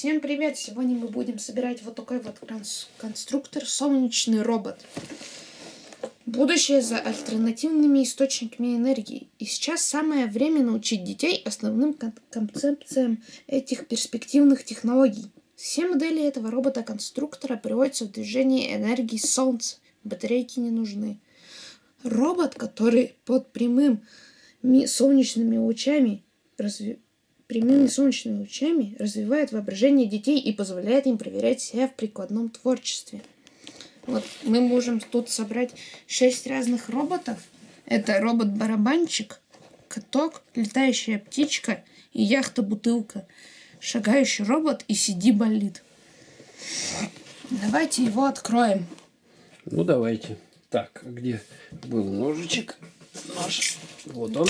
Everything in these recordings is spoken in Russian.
Всем привет! Сегодня мы будем собирать вот такой вот конструктор «Солнечный робот». Будущее за альтернативными источниками энергии. И сейчас самое время научить детей основным концепциям этих перспективных технологий. Все модели этого робота-конструктора приводятся в движение энергии солнца. Батарейки не нужны. Робот, который под прямыми солнечными лучами развивает воображение детей и позволяет им проверять себя в прикладном творчестве. Вот мы можем тут собрать 6 разных роботов. Это робот-барабанчик, каток, летающая птичка и яхта-бутылка, шагающий робот и CD-болид. Давайте его откроем. Ну давайте. Так, где был ножичек наш? Вот он.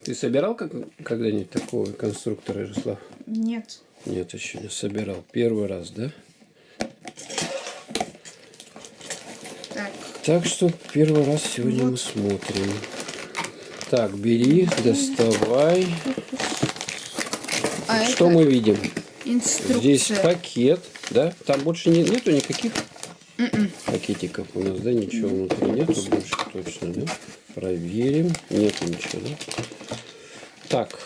Ты собирал когда-нибудь такого конструктора, Ярослав? Нет. Нет, еще не собирал. Первый раз, да? Так что первый раз сегодня мы смотрим. Так, бери, доставай. Что мы видим? Инструкция. Здесь пакет, да? Там больше нету никаких пакетиков у нас, да? Ничего внутри нету больше точно, да? Проверим. Нету ничего, да? Так,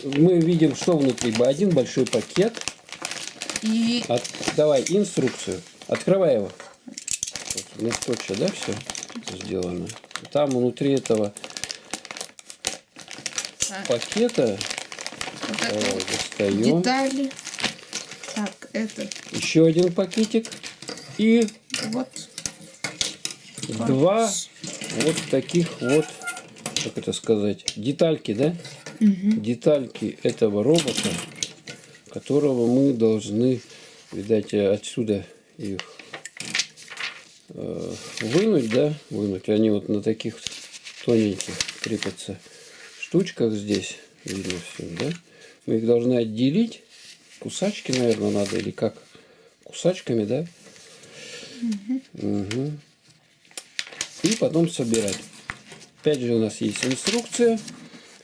мы видим, что внутри. Один большой пакет. И... Давай инструкцию. Открывай его. На скотче, да, все сделано. Там внутри этого пакета вот достаем. Детали. Так, это... Еще один пакетик. И вот два вот таких вот, как это сказать, детальки, да? Детальки этого робота, которого мы должны, видать, отсюда их вынуть, да? Вынуть. Они вот на таких тоненьких крепятся штучках здесь. Видно все, да? Мы их должны отделить. Кусачки, наверное, надо. Или как? Кусачками, да? Угу. И потом собирать. Опять же у нас есть инструкция.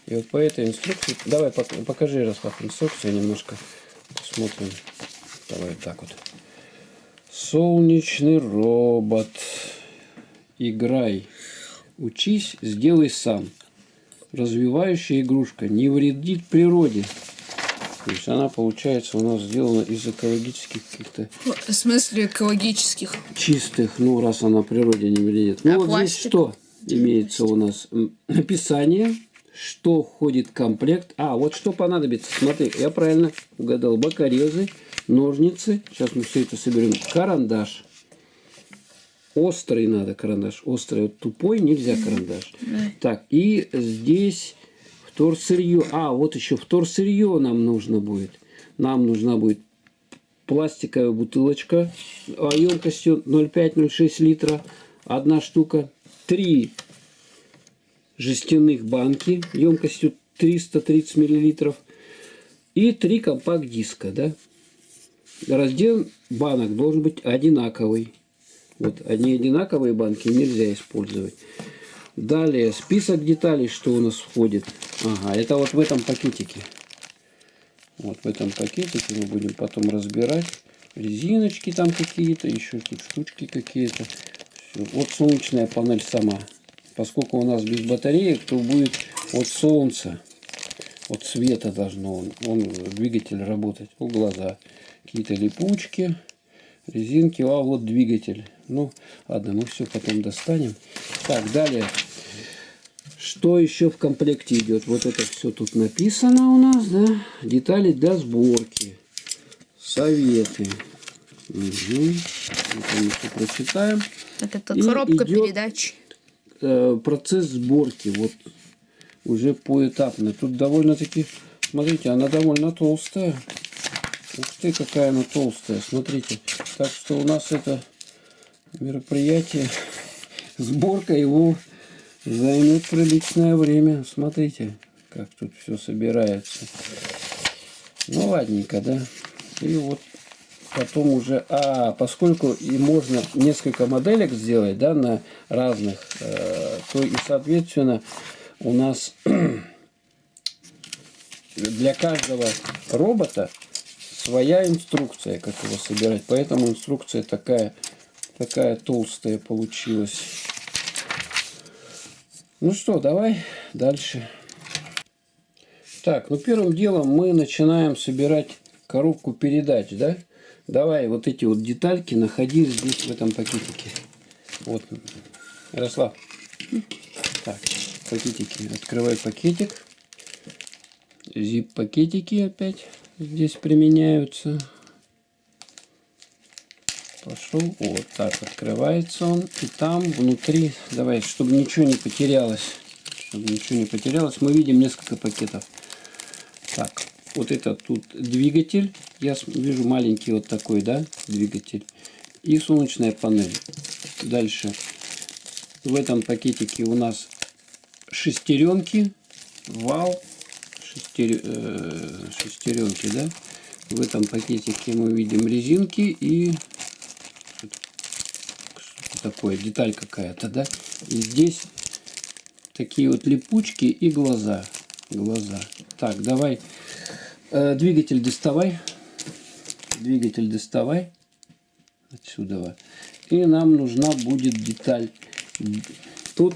И вот по этой инструкции... Давай покажи, Ярослав, инструкцию немножко. Посмотрим. Давай вот так вот. Солнечный робот. Играй. Учись, сделай сам. Развивающая игрушка. Не вредит природе. То есть она, получается, у нас сделана из экологических каких-то... В смысле экологических? Чистых, ну, раз она природе не вредит. Ну, вот пластик. Здесь что имеется у нас? Описание, что входит в комплект. Вот что понадобится. Смотри, я правильно угадал. Бокорезы, ножницы. Сейчас мы все это соберем. Карандаш. Острый надо карандаш. Острый, вот тупой нельзя карандаш. Так, и здесь... Вторсырье. Вот еще вторсырье нам нужно будет. Нам нужна будет пластиковая бутылочка емкостью 0,5-0,6 литра. Одна штука. 3 жестяных банки емкостью 330 миллилитров. И 3 компакт-диска. Да? Раздел банок должен быть одинаковый. Вот одни одинаковые банки нельзя использовать. Далее список деталей, что у нас входит. Это вот в этом пакетике. Вот в этом пакетике мы будем потом разбирать. Резиночки там какие-то, еще тут штучки какие-то. Вот солнечная панель сама. Поскольку у нас без батареек, то будет от солнца, от света должно двигатель работать. Вот глаза. Какие-то липучки, резинки. Вот двигатель. Ну, ладно, мы все потом достанем. Так, далее. Что еще в комплекте идет? Вот это все тут написано у нас, да? Детали для сборки. Советы. Это мы все прочитаем. Это коробка передач. Процесс сборки. Вот уже поэтапно. Тут довольно-таки, смотрите, она довольно толстая. Ух ты, какая она толстая. Смотрите. Так что у нас это мероприятие, сборка его займет приличное время. Смотрите, как тут все собирается. Ну, ладненько, да. И вот потом уже... поскольку и можно несколько моделек сделать, да, на разных, то и, соответственно, у нас для каждого робота своя инструкция, как его собирать. Поэтому инструкция такая толстая получилась. Ну что, давай дальше. Так, ну первым делом мы начинаем собирать коробку передач, да? Давай вот эти вот детальки находи здесь в этом пакетике. Вот, Ярослав. Так, пакетики. Открывай пакетик. Зип-пакетики опять здесь применяются. Пошел. Вот так открывается он. И там внутри, давай, чтобы ничего не потерялось. Мы видим несколько пакетов. Так, вот это тут двигатель. Я вижу маленький вот такой, да, двигатель. И солнечная панель. Дальше. В этом пакетике у нас шестеренки, вал, шестеренки, да. В этом пакетике мы видим резинки и что такое, деталь какая-то, да. И здесь такие вот липучки и глаза. Так, давай двигатель доставай. Отсюда. И нам нужна будет деталь. Тут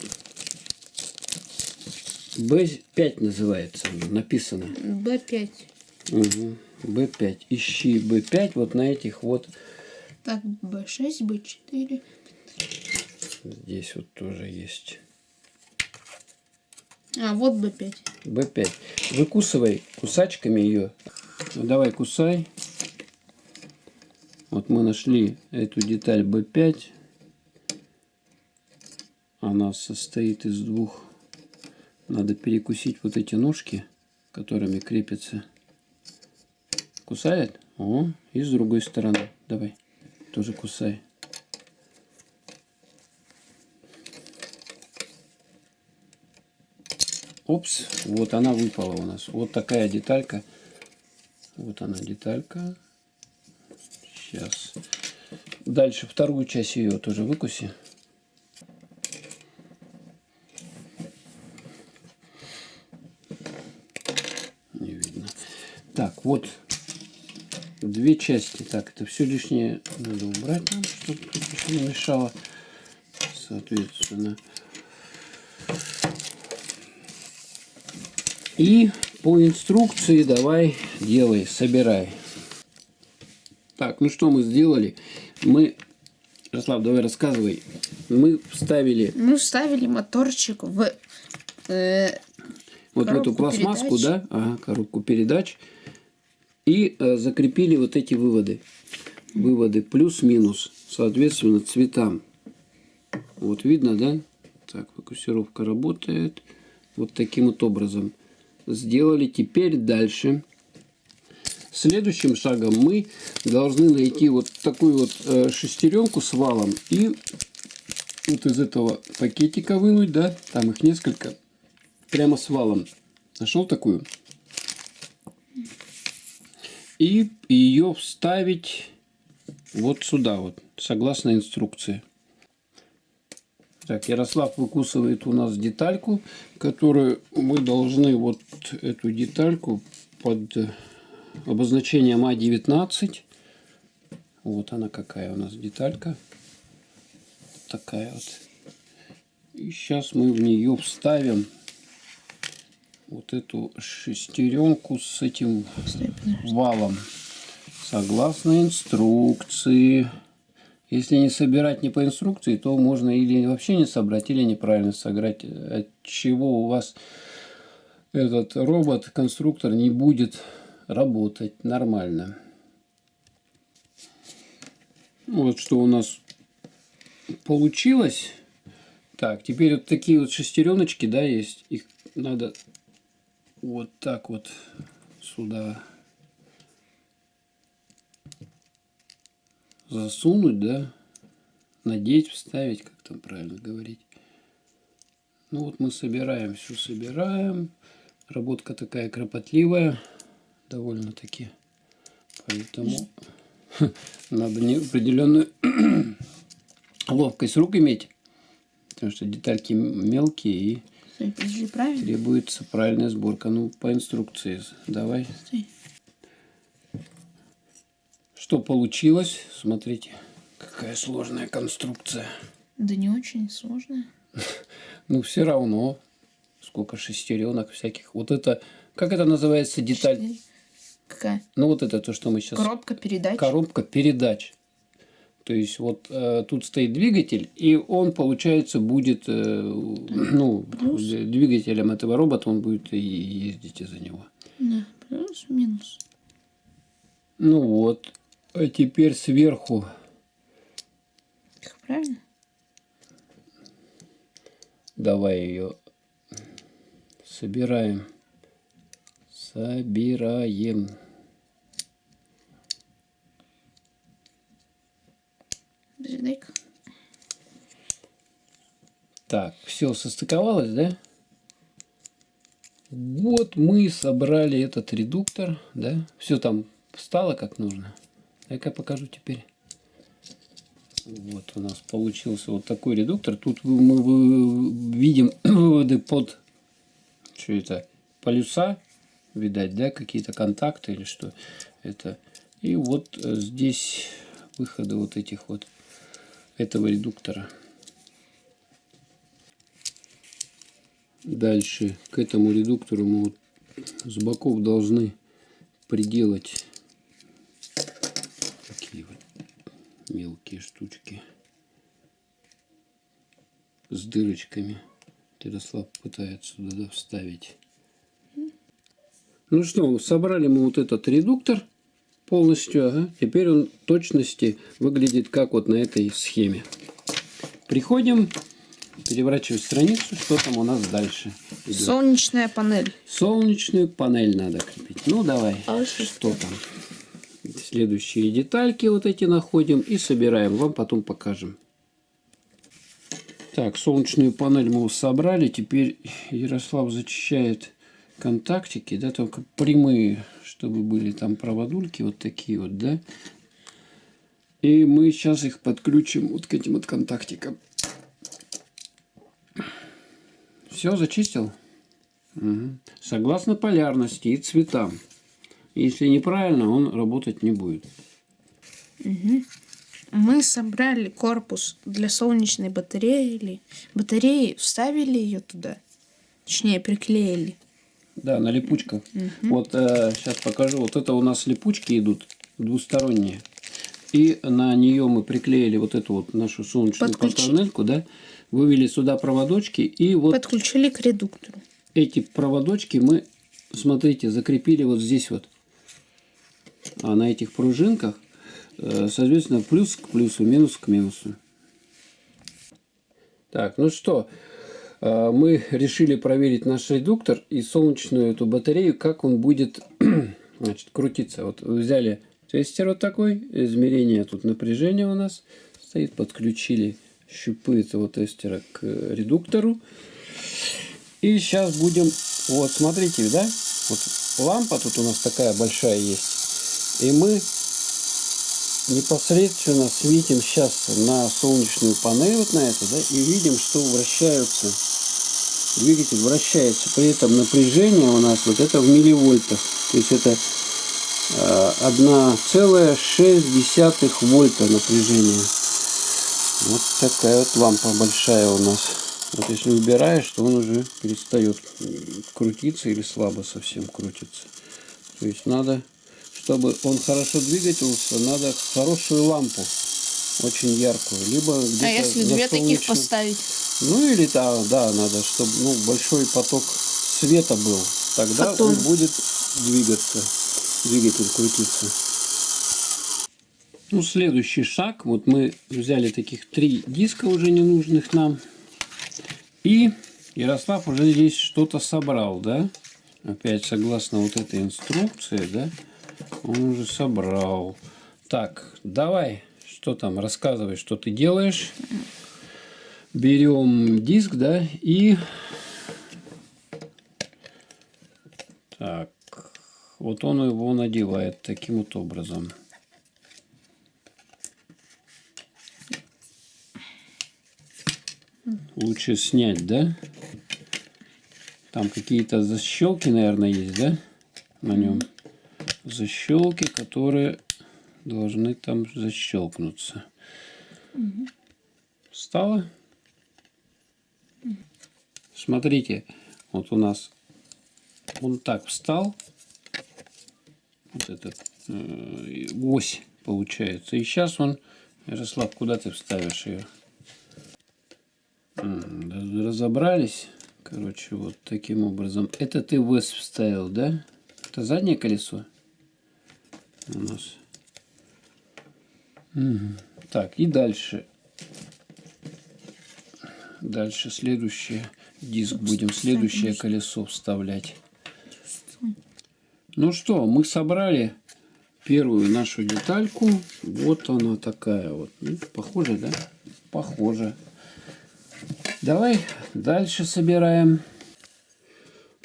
B5 называется, написано. B5. Угу. B5. Ищи B5 вот на этих вот. Так, B6, B4. Здесь вот тоже есть. А, вот B5. B5. Выкусывай кусачками ее. Ну, давай кусай. Вот мы нашли эту деталь B5. Она состоит из двух. Надо перекусить вот эти ножки, которыми крепится. Кусает? О, и с другой стороны. Давай, тоже кусай. Опс, вот она выпала у нас. Вот такая деталька. Вот она деталька. Сейчас. Дальше вторую часть ее тоже выкуси. Не видно. Так, вот две части. Так, это все лишнее надо убрать нам, чтобы тут не мешало. Соответственно. И по инструкции давай делай, собирай. Так, ну что мы сделали? Ярослав, давай рассказывай. Мы вставили моторчик в вот в эту пластмасску, передач. да? Ага, коробку передач. И закрепили вот эти выводы. Выводы плюс-минус, соответственно, цветам. Вот видно, да? Так, фокусировка работает. Вот таким вот образом сделали. Теперь дальше. Следующим шагом мы должны найти вот такую вот шестеренку с валом и вот из этого пакетика вынуть, да, там их несколько, прямо с валом. Нашел такую? И ее вставить вот сюда вот, согласно инструкции. Так, Ярослав выкусывает у нас детальку, которую мы должны вот эту детальку под обозначением А19. Вот она какая у нас деталька. Такая вот. И сейчас мы в нее вставим вот эту шестеренку с этим валом. Согласно инструкции. Если не собирать не по инструкции, то можно или вообще не собрать, или неправильно сыграть. От чего у вас этот робот-конструктор не будет работать нормально. Вот что у нас получилось. Так, теперь вот такие вот шестереночки, да, есть. Их надо вот так вот сюда засунуть, да, надеть, вставить, как там правильно говорить. Ну вот мы собираем, все собираем. Работка такая кропотливая, довольно-таки. Поэтому надо определенную ловкость рук иметь, потому что детальки мелкие и требуется правильная сборка. Ну, по инструкции давай. что получилось. Смотрите, какая сложная конструкция. Да не очень сложно. Ну, все равно. Сколько шестеренок всяких. Вот это, как это называется, деталь? 4. Какая? Ну, вот это то, что мы сейчас... Коробка передач. Коробка передач. То есть, вот тут стоит двигатель, и он, получается, будет, двигателем этого робота, он будет и ездить из-за него. Да, плюс-минус. Ну вот. А теперь сверху. Как правильно? Давай ее собираем. Собираем. Дай-ка. Так, все состыковалось, да? Вот мы собрали этот редуктор, да? Все там встало как нужно. Дай-ка покажу теперь. Вот у нас получился вот такой редуктор. Тут мы видим выводы под, что это, полюса, видать, да, какие-то контакты или что это. И вот здесь выходы вот этих вот, этого редуктора. Дальше к этому редуктору мы вот с боков должны приделать такие вот мелкие штучки с дырочками. Ярослав пытается туда вставить. Ну что, собрали мы вот этот редуктор полностью. Ага. Теперь он в точности выглядит как вот на этой схеме. Приходим, переворачиваем страницу, что там у нас дальше идет. Солнечная панель. Солнечную панель надо крепить. Ну давай, что там? Следующие детальки вот эти находим и собираем. Вам потом покажем. Так, солнечную панель мы собрали. Теперь Ярослав зачищает контактики, да, только прямые, чтобы были там проводульки вот такие вот, да. И мы сейчас их подключим вот к этим вот контактикам. Все, зачистил? Угу. Согласно полярности и цветам. Если неправильно, он работать не будет. Угу. Мы собрали корпус для солнечной батареи, вставили ее туда. Точнее, приклеили. Да, на липучках. Угу. Вот сейчас покажу. Вот это у нас липучки идут двусторонние. И на нее мы приклеили вот эту вот нашу солнечную панельку, да, вывели сюда проводочки и вот подключили к редуктору. Эти проводочки мы, смотрите, закрепили вот здесь вот. А на этих пружинках, соответственно, плюс к плюсу, минус к минусу. Так, ну что, мы решили проверить наш редуктор и солнечную эту батарею, как он будет, значит, крутиться. Вот взяли тестер вот такой, измерение тут напряжения у нас стоит, подключили щупы этого тестера к редуктору. И сейчас будем, вот смотрите, да, вот лампа тут у нас такая большая есть. И мы непосредственно светим сейчас на солнечную панель, вот на эту, да, и видим, что вращаются, двигатель вращается. При этом напряжение у нас вот это в милливольтах. То есть это 1,6 вольта напряжение. Вот такая вот лампа большая у нас. Вот если убираешь, то он уже перестает крутиться или слабо совсем крутится. То есть надо, чтобы он хорошо двигался, надо хорошую лампу, очень яркую. Либо где-то а если две таких поставить? Ну или да, надо, чтобы большой поток света был. Тогда он будет двигаться, двигатель крутиться. Ну, следующий шаг. Вот мы взяли таких 3 диска уже ненужных нам. И Ярослав уже здесь что-то собрал, да? Опять согласно вот этой инструкции, да? Он уже собрал. Так, давай, что там, рассказывай, что ты делаешь. Берем диск, да, и... Так, вот он его надевает таким вот образом. Лучше снять, да? Там какие-то защелки, наверное, есть, да? На нем. Защелки, которые должны там защелкнуться. Встало? Смотрите, вот у нас он так встал. Вот этот ось получается. И сейчас он, Ярослав, куда ты вставишь ее? Разобрались. Короче, вот таким образом. Это ты в ось вставил, да? Это заднее колесо у нас. Так, и дальше. Дальше следующий диск будем, следующее колесо вставлять. Ну что, мы собрали первую нашу детальку. Вот она такая вот. Ну, похоже, да? Похоже. Давай дальше собираем.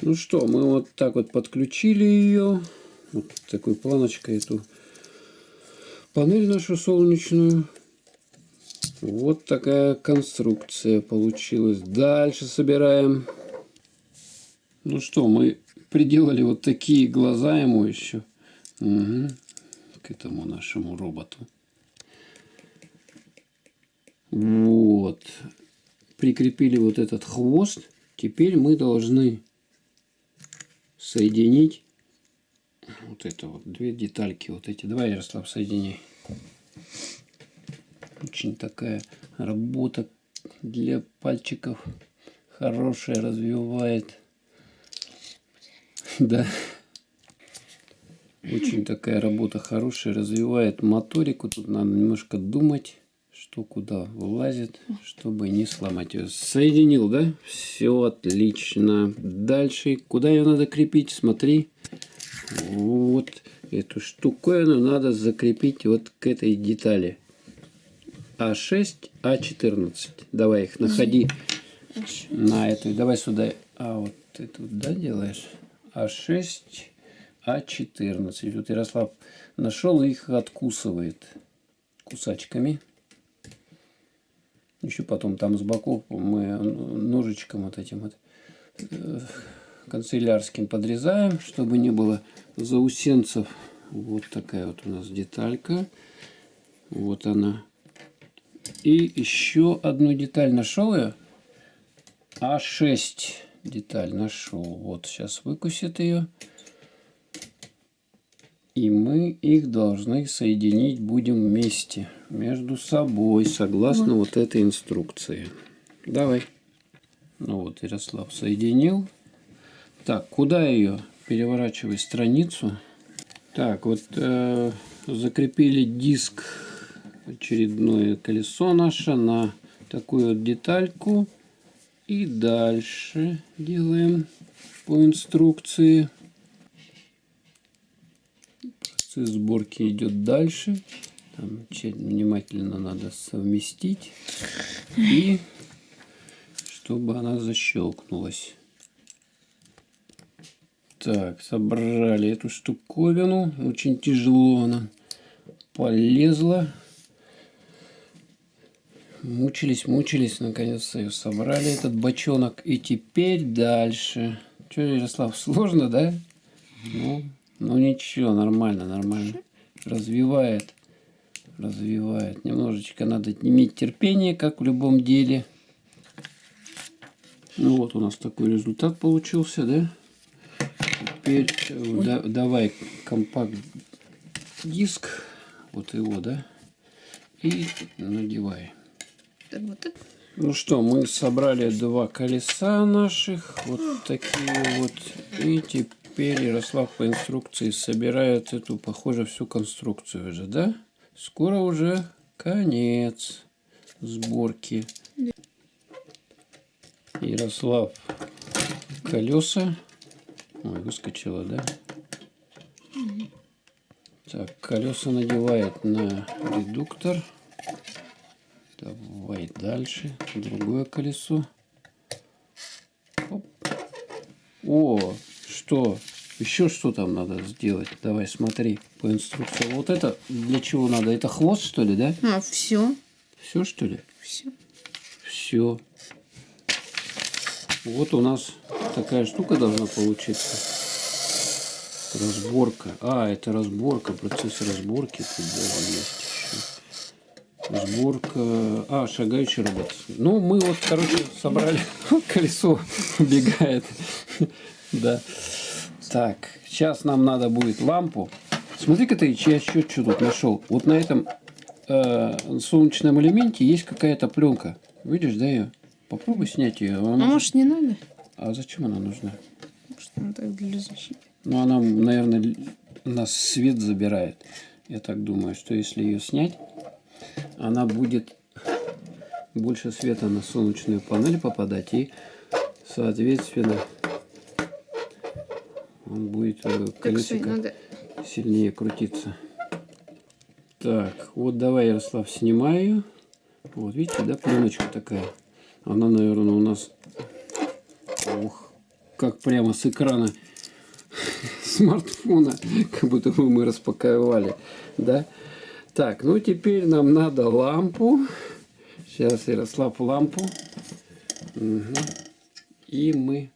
Ну что, мы вот так вот подключили ее. Вот такой планочкой эту панель нашу солнечную. Вот такая конструкция получилась. Дальше собираем. Ну что, мы приделали вот такие глаза ему еще. Угу. К этому нашему роботу. Вот. Прикрепили вот этот хвост. Теперь мы должны соединить вот это вот. Две детальки вот эти. Давай, Ярослав, соедини. Очень такая работа для пальчиков хорошая, развивает. Да. Очень такая работа хорошая, развивает моторику. Тут надо немножко думать, что куда влазит, чтобы не сломать ее. Соединил, да? Все отлично. Дальше, куда ее надо крепить? Смотри. Вот эту штуковину надо закрепить вот к этой детали. А6, А14. Давай их находи на этой. Давай сюда. А вот ты тут, да, делаешь? А6, А14. Вот Ярослав нашел и их откусывает кусачками. Еще потом там с боков мы ножичком вот этим вот канцелярским подрезаем, чтобы не было заусенцев. Вот такая вот у нас деталька. Вот она. И еще одну деталь нашел я. А6 деталь нашел. Вот сейчас выкусит ее. И мы их должны соединить будем вместе. Между собой. Согласно вот этой инструкции. Давай. Ну вот Ярослав соединил. Так, куда ее? Переворачивай страницу. Так, вот закрепили диск, очередное колесо наше на такую вот детальку. И дальше делаем по инструкции. Процесс сборки идет дальше. Там внимательно надо совместить. И чтобы она защелкнулась. Так, собрали эту штуковину. Очень тяжело она полезла. Мучились, наконец-то ее собрали, этот бочонок. И теперь дальше. Что, Ярослав, сложно, да? Ну ничего, нормально. Развивает. Немножечко надо иметь терпение, как в любом деле. Ну вот у нас такой результат получился, да? Теперь давай компакт-диск, вот его, да, и надевай. Вот. Ну что, мы собрали два колеса наших, вот такие вот, и теперь Ярослав по инструкции собирает эту, похоже, всю конструкцию уже, да? Скоро уже конец сборки. Ярослав колеса. Ой, выскочила, да? Так, колеса надевает на редуктор. Давай дальше. Другое колесо. Оп. О, что? Еще что там надо сделать? Давай, смотри по инструкции. Вот это для чего надо? Это хвост, что ли, да? А, все. Все, что ли? Все. Все. Вот у нас такая штука должна получиться. Разборка. А, это разборка, процесс разборки тут даже есть еще. Сборка. А, шагающий робот. Ну, мы вот, короче, собрали. Колесо убегает. Да. Так, сейчас нам надо будет лампу. Смотри-ка ты, я еще что тут нашел. Вот на этом солнечном элементе есть какая-то пленка. Видишь, да, ее? Попробуй снять ее. А может, не надо? А зачем она нужна? Может, она так для защиты. Ну, она, наверное, у нас свет забирает. Я так думаю, что если ее снять, она будет больше света на солнечную панель попадать. И, соответственно, он будет колесико надо... сильнее крутиться. Так, вот давай, Ярослав, снимаю ее. Вот, видите, да, пленочка такая. Она, наверное, у нас... Ох, как прямо с экрана смартфона, как будто бы мы распаковали, да? Так, ну теперь нам надо лампу. Сейчас, Ярослав, лампу. Угу. И мы...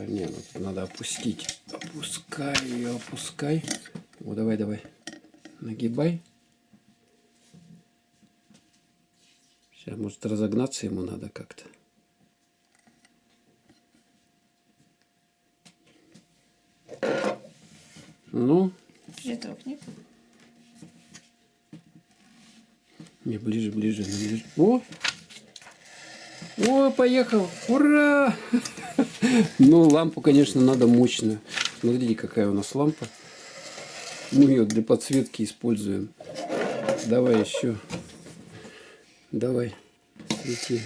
Не, ну тут надо опустить. Опускай ее, опускай. О, давай, давай. Нагибай. Сейчас, может, разогнаться ему надо как-то. Ну? Этого нет. Не, ближе, ближе, ближе. О! О, поехал! Ура! Ну, лампу, конечно, надо мощную. Смотрите, какая у нас лампа. Мы ее для подсветки используем. Давай еще. Давай. Свети.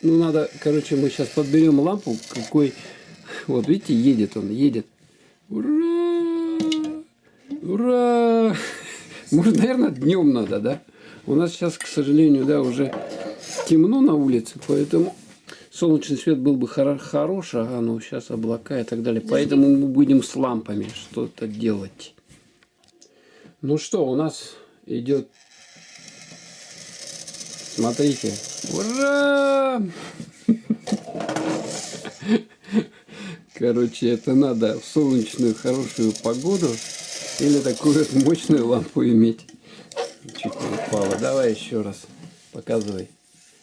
Ну, надо, короче, мы сейчас подберем лампу. Какой... Вот, видите, едет он, едет. Ура! Ура! Может, наверное, днем надо, да? У нас сейчас, к сожалению, да, уже темно на улице, поэтому солнечный свет был бы хорош, ага, но сейчас облака и так далее. Поэтому мы будем с лампами что-то делать. Ну что, у нас идет... Смотрите. Ура! Короче, это надо в солнечную хорошую погоду или такую вот мощную лампу иметь. Чуть не упала. Давай еще раз. Показывай.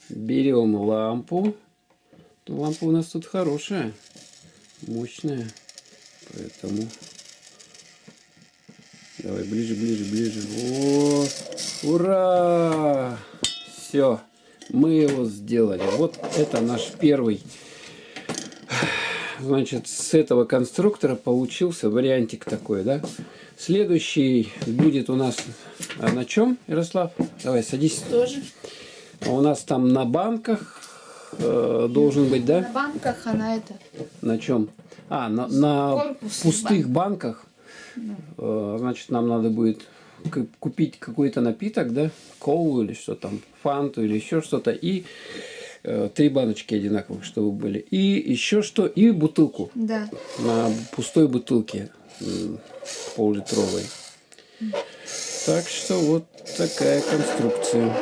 Берем лампу. Лампа у нас тут хорошая. Мощная. Поэтому... Давай ближе, ближе, ближе. О, ура! Все. Мы его сделали. Вот это наш первый. Значит, с этого конструктора получился вариантик такой, да? Следующий будет у нас на чем, Ярослав? Давай, садись. Тоже. У нас там на банках должен быть, да? На банках, а на это. На чем? А, на Корпус пустых банках. Значит, нам надо будет купить какой-то напиток, да? Колу или что там, фанту или еще что-то. И 3 баночки одинаковых, чтобы были. И еще что? И бутылку. Да. На пустой бутылке пол-литровой. Так что вот такая конструкция.